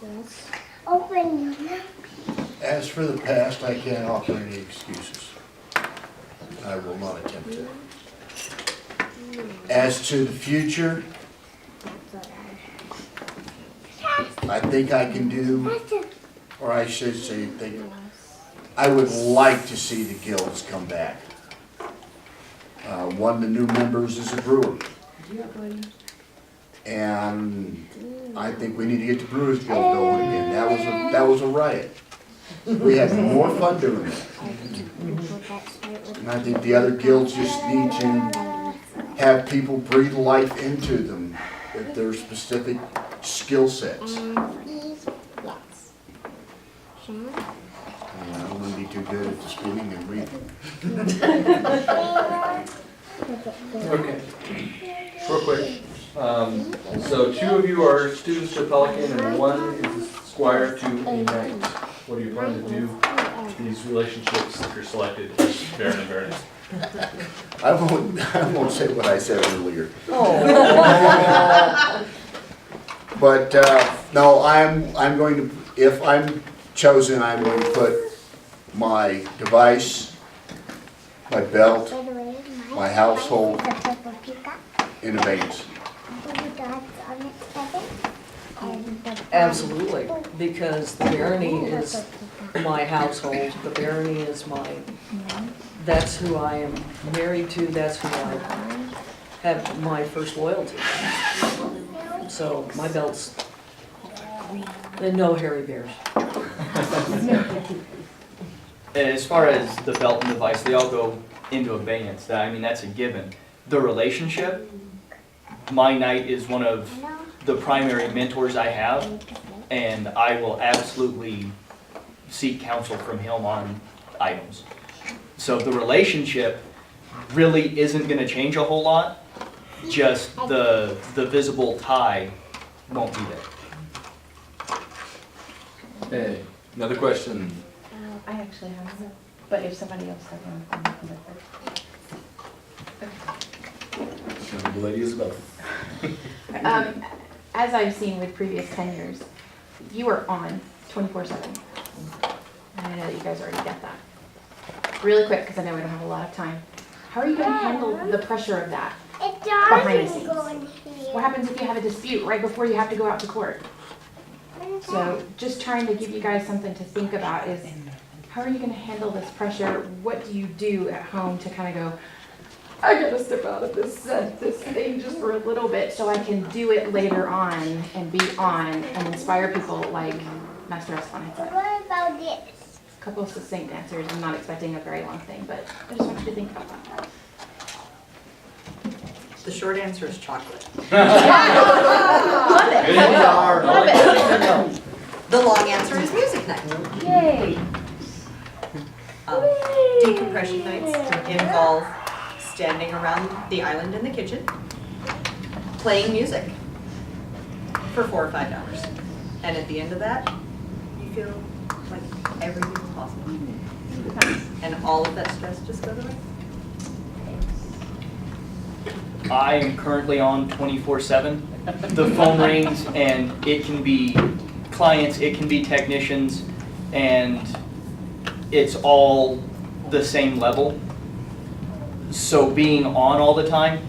Yes. Open. As for the past, I can't offer any excuses. I will not attempt to. As to the future, I think I can do, or I should say, I would like to see the guilds come back. One of the new members is a brewer. And I think we need to get the Brewers Guild going again. That was a riot. We had more fun doing it. And I think the other guilds just need to have people breathe life into them with their specific skill sets. I wouldn't be too good at the spinning and reading. Okay, real quick. So 2 of you are students to Pelican and 1 is squire to a knight. What are you planning to do with these relationships that you're selected as Baron and Baroness? I won't say what I said earlier. Oh. But no, I'm going to, if I'm chosen, I'm going to put my device, my belt, my household in abeyance. Absolutely, because the barony is my household, the barony is that's who I am married to, that's who I have my first loyalty. So my belt's, and no hairy bears. As far as the belt and device, they all go into abeyance. That's a given. The relationship, my knight is one of the primary mentors I have, and I will absolutely seek counsel from him on items. So the relationship really isn't going to change a whole lot, just the visible tie won't be there. Hey, another question. I actually have some, but if somebody else has one, I'm not going to. The lady Isabel. As I've seen with previous tenures, you are on 24/7. And I know that you guys already get that. Really quick, because I know we don't have a lot of time. How are you going to handle the pressure of that behind the scenes? What happens if you have a dispute right before you have to go out to court? So just trying to give you guys something to think about is, how are you going to handle this pressure? What do you do at home to kind of go, I gotta step out of this thing just for a little bit so I can do it later on and be on and inspire people like Master Esfon had said. What about this? A couple of succinct answers. I'm not expecting a very long thing, but I just want you to think about that. The short answer is chocolate. Love it. The long answer is music night. Yay. Decompression nights involve standing around the island in the kitchen, playing music for 4 or 5 hours. And at the end of that, you feel like everything is possible. And all of that stress just goes away. I am currently on 24/7. The phone rings and it can be clients, it can be technicians, and it's all the same level. So being on all the time,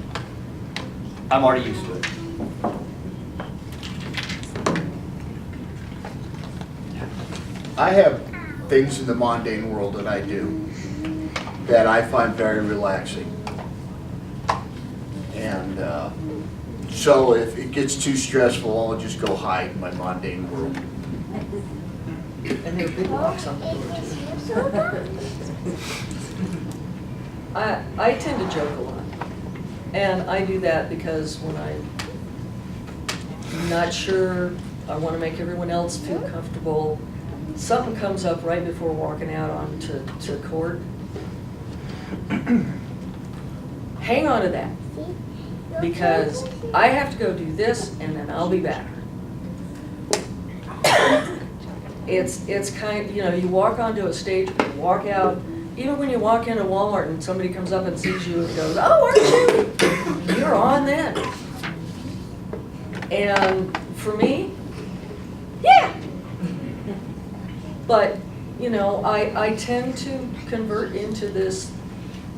I'm already used to it. I have things in the mundane world that I do that I find very relaxing. And so if it gets too stressful, I'll just go hide in my mundane world. And there are big locks on the door too. I tend to joke a lot. And I do that because when I'm not sure, I want to make everyone else feel comfortable, something comes up right before walking out onto court. Hang on to that, because I have to go do this and then I'll be back. It's kind of, you walk onto a stage, you walk out, even when you walk into Walmart and somebody comes up and sees you and goes, oh, aren't you? You're on then. And for me, yeah, But, you know, I tend to convert into this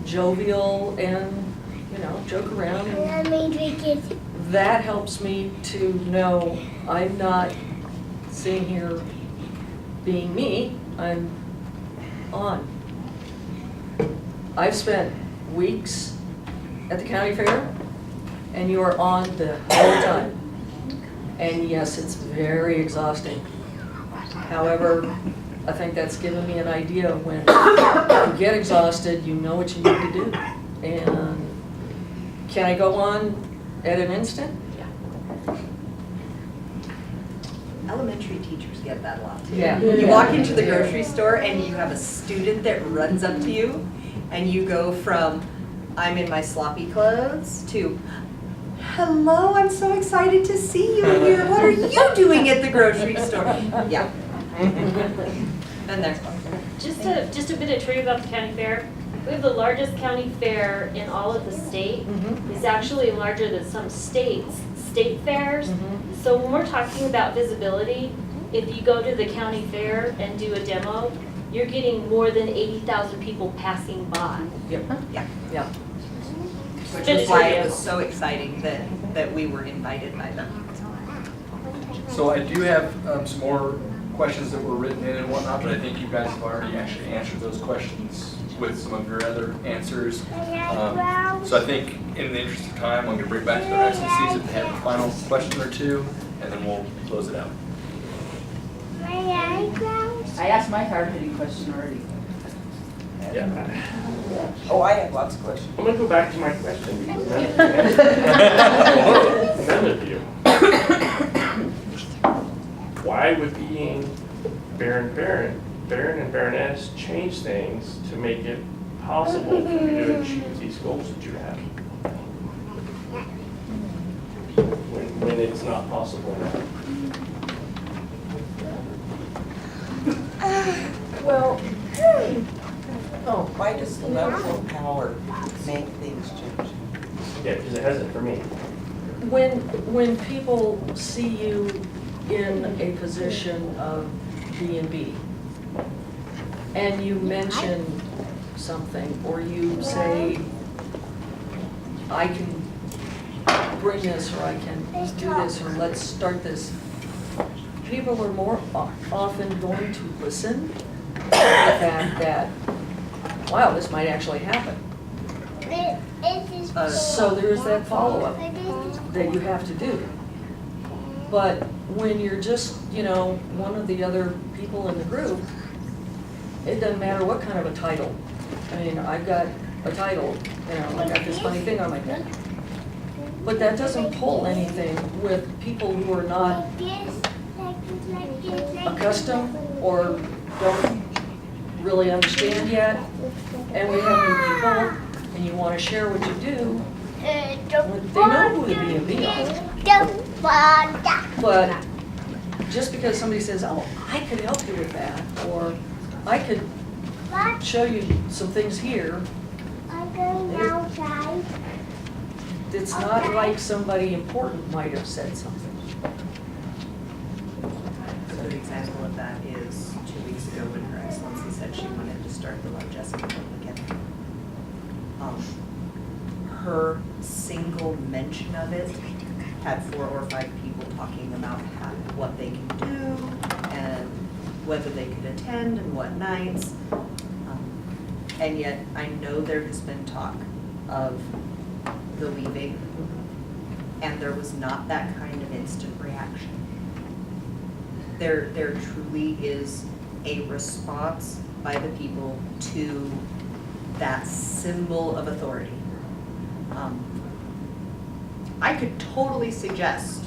jovial and, you know, joke around. And Let me drink it. that helps me to know I'm not sitting here being me, I'm on. I've spent weeks at the county fair, and you are on the whole time. And yes, it's very exhausting. However, I think that's given me an idea of when you get exhausted, you know what you need to do. And can I go on at an instant? Elementary teachers get that a lot too. Yeah. You walk into the grocery store and you have a student that runs up to you and you go from, I'm in my sloppy clothes to, hello, I'm so excited to see you here. What are you doing at the grocery store? Yeah. Been there. Just a bit of trivia about the county fair. We have the largest county fair in all of the state. It's actually larger than some states' state fairs. So when we're talking about visibility, if you go to the county fair and do a demo, you're getting more than 80,000 people passing by. Yeah. Yeah. Which is why it was so exciting that we were invited by them. So I do have some more questions that were written in and whatnot, but I think you guys have already actually answered those questions with some of your other answers. So I think in the interest of time, I'm going to bring back to their excellencies if they have a final question or two, and then we'll close it out. My eyebrows. I asked my hard-hitting question already. Yeah. Oh, I have lots of questions. I'm gonna go back to my question because none of you. Why would being Baron and Baroness change things to make it possible for you to achieve these goals that you have? When it's not possible now? Well, oh, why does the level of power make things change? Yeah, because it hasn't for me. When people see you in a position of B&B, and you mention something, or you say, I can bring this, or I can do this, or let's start this, people are more often going to listen to the fact that, wow, this might actually happen. So there's that follow-up that you have to do. But when you're just, you know, one of the other people in the group, it doesn't matter what kind of a title. I mean, I've got a title, you know, I got this funny thing on my head. But that doesn't pull anything with people who are not accustomed or don't really understand yet. And we have new people, and you want to share what you do, they know who the B&B are. But just because somebody says, oh, I could help you with that, or I could show you some things here, it's not like somebody important might have said something. A good example of that is 2 weeks ago when Her Excellency said she wanted to start the Largessa Club again. Her single mention of it had 4 or 5 people talking about what they can do and whether they could attend and what nights. And yet I know there has been talk of the leaving, and there was not that kind of instant reaction. There truly is a response by the people to that symbol of authority. I could totally suggest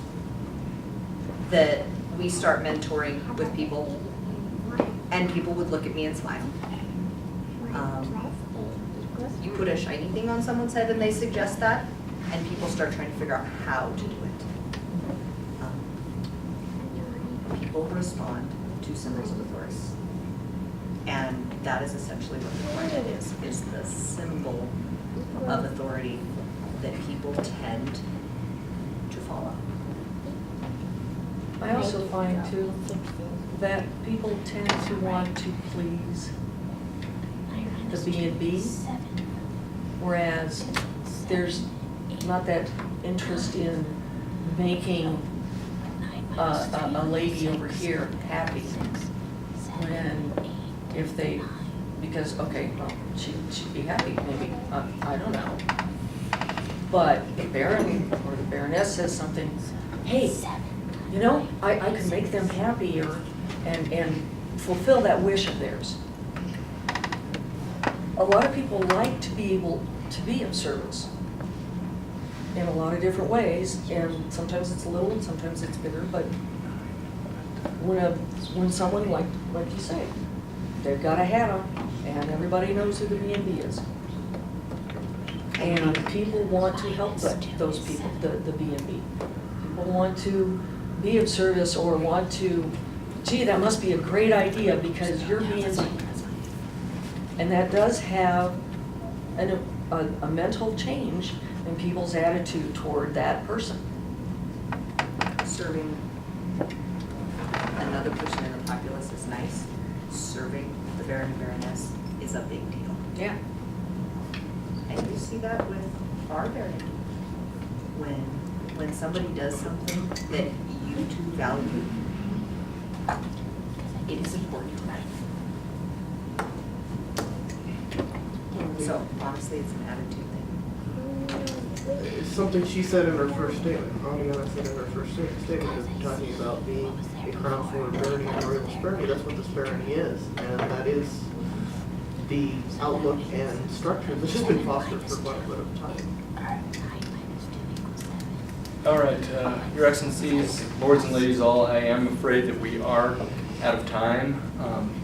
that we start mentoring with people and people would look at me and smile. You put a shiny thing on someone's head and they suggest that, and people start trying to figure out how to do it. People respond to symbols of authority. And that is essentially what the coronet is the symbol of authority that people tend to follow. I also find too that people tend to want to please the B&B, whereas there's not that interest in making a lady over here happy. When, if they, because, okay, well, she'd be happy maybe, I don't know. But the Baron or the Baroness says something, hey, you know, I can make them happier and fulfill that wish of theirs. A lot of people like to be able to be of service in a lot of different ways, and sometimes it's little and sometimes it's bigger, but when someone, like you say, they've got a hat on and everybody knows who the B&B is. And people want to help those people, the B&B. People want to be of service or want to, gee, that must be a great idea because you're B&B. And that does have a mental change in people's attitude toward that person. Serving another person in the populace is nice. Serving the Baron and Baroness is a big deal. Yeah. And you see that with our Baron. When somebody does something that you two value, it is important. So honestly, it's an attitude thing. It's something she said in her first statement. Ariana said in her first statement, is talking about being a crown for barony and a royal barony. That's what this barony is, and that is the outlook and structure that's just been fostered for quite a bit of time. All right, Your Excellencies, lords and ladies all, I am afraid that we are out of time,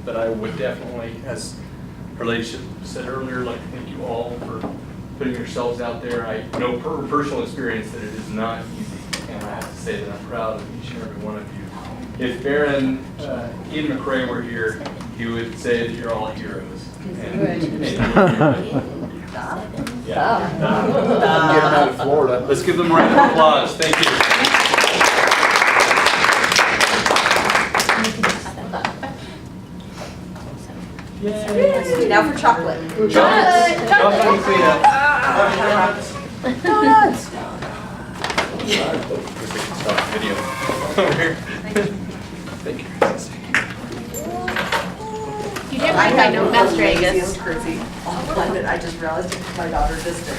but I would definitely, as Her Ladyship said earlier, like to thank you all for putting yourselves out there. I know per personal experience that it is not easy, and I have to say that I'm proud of each and every one of you. If Baron Ian McRae were here, he would say that you're all heroes. Yeah. Get him out of Florida. Let's give them a round of applause. Thank you. Yay. Now for chocolate. Chocolate. Chocolate cleanup. Donuts. Video. Over here. Thank you. You did like my note, Master Angus. Crazy. I just realized it's my daughter visited.